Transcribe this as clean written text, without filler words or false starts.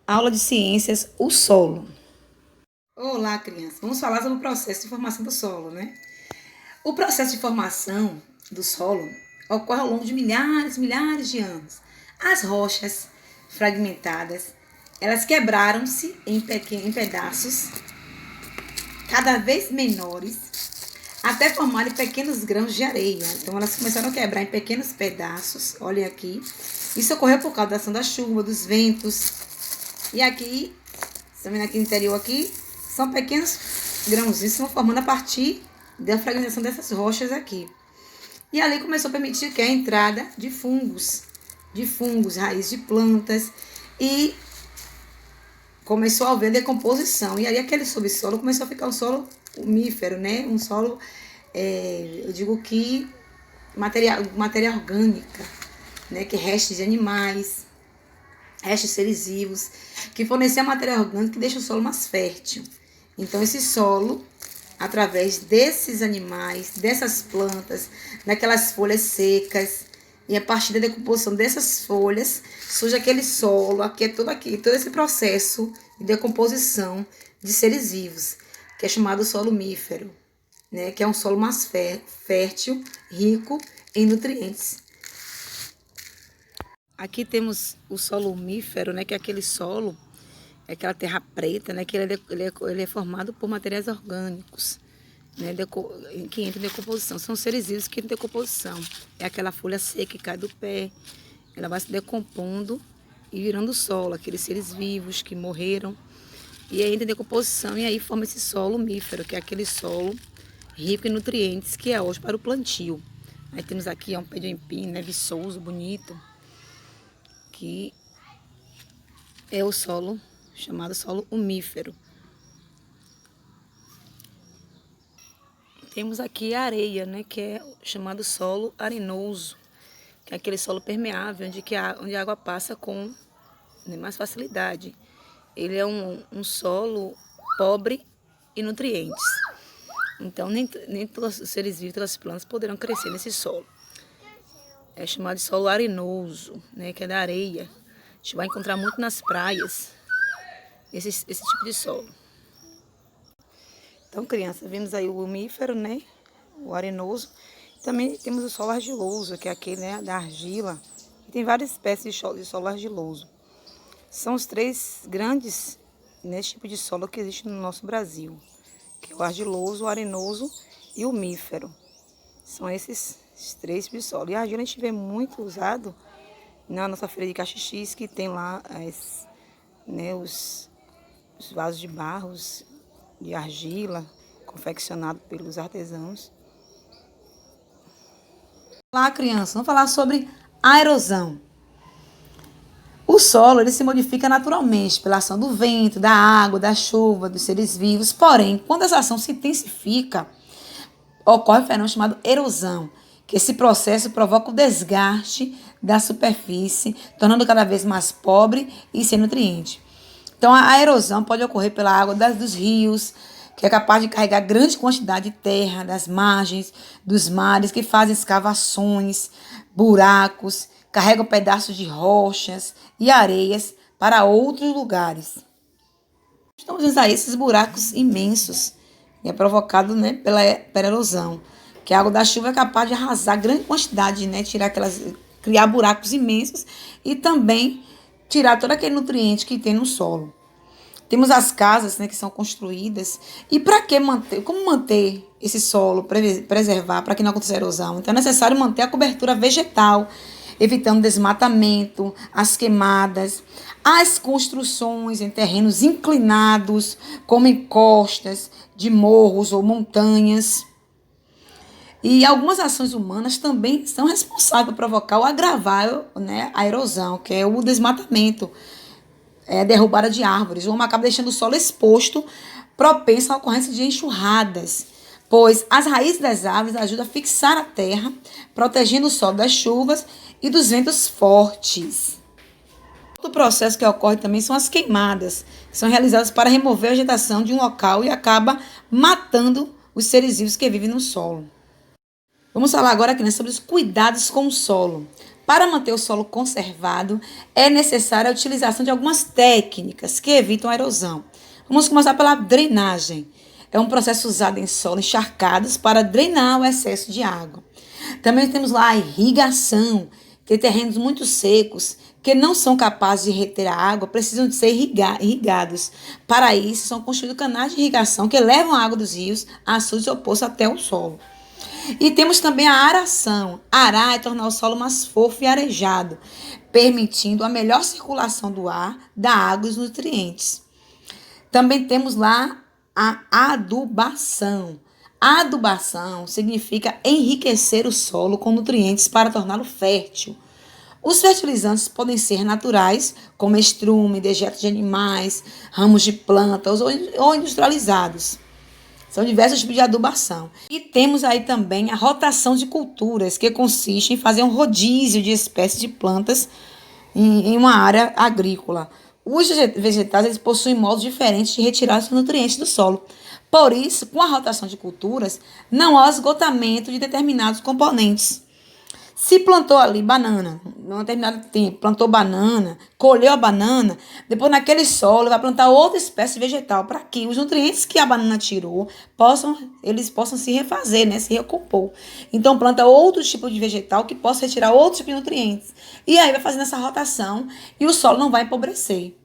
Aula de Ciências, o solo. Olá, crianças. Vamos falar sobre o processo de formação do solo, né? O processo de formação do solo ocorre ao longo de milhares de anos. As rochas fragmentadas, elas quebraram-se em pedaços cada vez menores até formarem pequenos grãos de areia. Então, elas começaram a quebrar em pequenos pedaços. Olhem aqui. Isso ocorreu por causa da ação da chuva, dos ventos. E aqui, também aqui no interior aqui, são pequenos grãos. Isso vão formando a partir da fragmentação dessas rochas aqui. E ali começou a permitir que a entrada de fungos, raízes de plantas, e começou a haver decomposição. E aí aquele subsolo começou a ficar um solo umífero, né? Um solo, eu digo que matéria orgânica, né? Que restos de animais, restos de seres vivos, que fornecia a matéria orgânica que deixa o solo mais fértil. Então esse solo, através desses animais, dessas plantas, daquelas folhas secas, e a partir da decomposição dessas folhas, surge aquele solo, todo esse processo de decomposição de seres vivos, que é chamado solo umífero, né? Que é um solo mais fértil, rico em nutrientes. Aqui temos o solo umífero, né? Que é aquele solo, é aquela terra preta, né? Que ele é formado por materiais orgânicos, né, que entra em decomposição. São seres vivos que entram em decomposição. É aquela folha seca que cai do pé, ela vai se decompondo e virando solo, aqueles seres vivos que morreram, e aí entra em decomposição, e aí forma esse solo umífero, que é aquele solo rico em nutrientes, que é hoje para o plantio. Aí temos aqui um pé de aipim, né, viçoso, bonito, que é o solo chamado solo umífero. Temos aqui a areia, né, que é chamado solo arenoso, que é aquele solo permeável, onde a água passa com, né, mais facilidade. Ele é um solo pobre em nutrientes. Então, nem todos os seres vivos, todas as plantas poderão crescer nesse solo. É chamado de solo arenoso, né, que é da areia. A gente vai encontrar muito nas praias esse tipo de solo. Então, criança, vimos aí o umífero, né? O arenoso. Também temos o solo argiloso, que é aquele, né, da argila. E tem várias espécies de solo argiloso. São os três grandes, né, tipos de solo que existem no nosso Brasil, que é o argiloso, o arenoso e o umífero. São esses três tipos de solo. E a argila a gente vê muito usado na nossa feira de Caxixis, que tem lá né, os vasos de barros, de argila, confeccionado pelos artesãos. Olá, criança, vamos falar sobre a erosão. O solo ele se modifica naturalmente pela ação do vento, da água, da chuva, dos seres vivos. Porém, quando essa ação se intensifica, ocorre um fenômeno chamado erosão, que esse processo provoca o desgaste da superfície, tornando cada vez mais pobre e sem nutriente. Então, a erosão pode ocorrer pela água dos rios, que é capaz de carregar grande quantidade de terra das margens dos mares, que fazem escavações, buracos, carregam pedaços de rochas e areias para outros lugares. Estamos vendo aí esses buracos imensos, e é provocado, né, pela erosão, que a água da chuva é capaz de arrasar grande quantidade, né, criar buracos imensos e também tirar todo aquele nutriente que tem no solo. Temos as casas, né, que são construídas. E para que manter? Como manter esse solo, preservar, para que não aconteça erosão? Então é necessário manter a cobertura vegetal, evitando desmatamento, as queimadas, as construções em terrenos inclinados, como em costas de morros ou montanhas. E algumas ações humanas também são responsáveis por provocar ou agravar, né, a erosão, que é o desmatamento, a derrubada de árvores. O homem acaba deixando o solo exposto, propenso à ocorrência de enxurradas, pois as raízes das árvores ajudam a fixar a terra, protegendo o solo das chuvas e dos ventos fortes. Outro processo que ocorre também são as queimadas, que são realizadas para remover a vegetação de um local e acaba matando os seres vivos que vivem no solo. Vamos falar agora aqui, né, sobre os cuidados com o solo. Para manter o solo conservado, é necessária a utilização de algumas técnicas que evitam a erosão. Vamos começar pela drenagem. É um processo usado em solos encharcados para drenar o excesso de água. Também temos lá a irrigação, que terrenos muito secos, que não são capazes de reter a água, precisam de ser irrigados. Para isso, são construídos canais de irrigação que levam a água dos rios, açudes ou poços até o solo. E temos também a aração. Arar é tornar o solo mais fofo e arejado, permitindo a melhor circulação do ar, da água e dos nutrientes. Também temos lá a adubação. Adubação significa enriquecer o solo com nutrientes para torná-lo fértil. Os fertilizantes podem ser naturais, como estrume, dejetos de animais, ramos de plantas ou industrializados. São diversos tipos de adubação. E temos aí também a rotação de culturas, que consiste em fazer um rodízio de espécies de plantas em uma área agrícola. Os vegetais eles possuem modos diferentes de retirar os nutrientes do solo. Por isso, com a rotação de culturas, não há esgotamento de determinados componentes. Se plantou ali banana, num determinado tempo, plantou banana, colheu a banana, depois naquele solo vai plantar outra espécie vegetal para que os nutrientes que a banana tirou eles possam se refazer, né, se recompor. Então planta outro tipo de vegetal que possa retirar outro tipo de nutrientes. E aí vai fazendo essa rotação e o solo não vai empobrecer.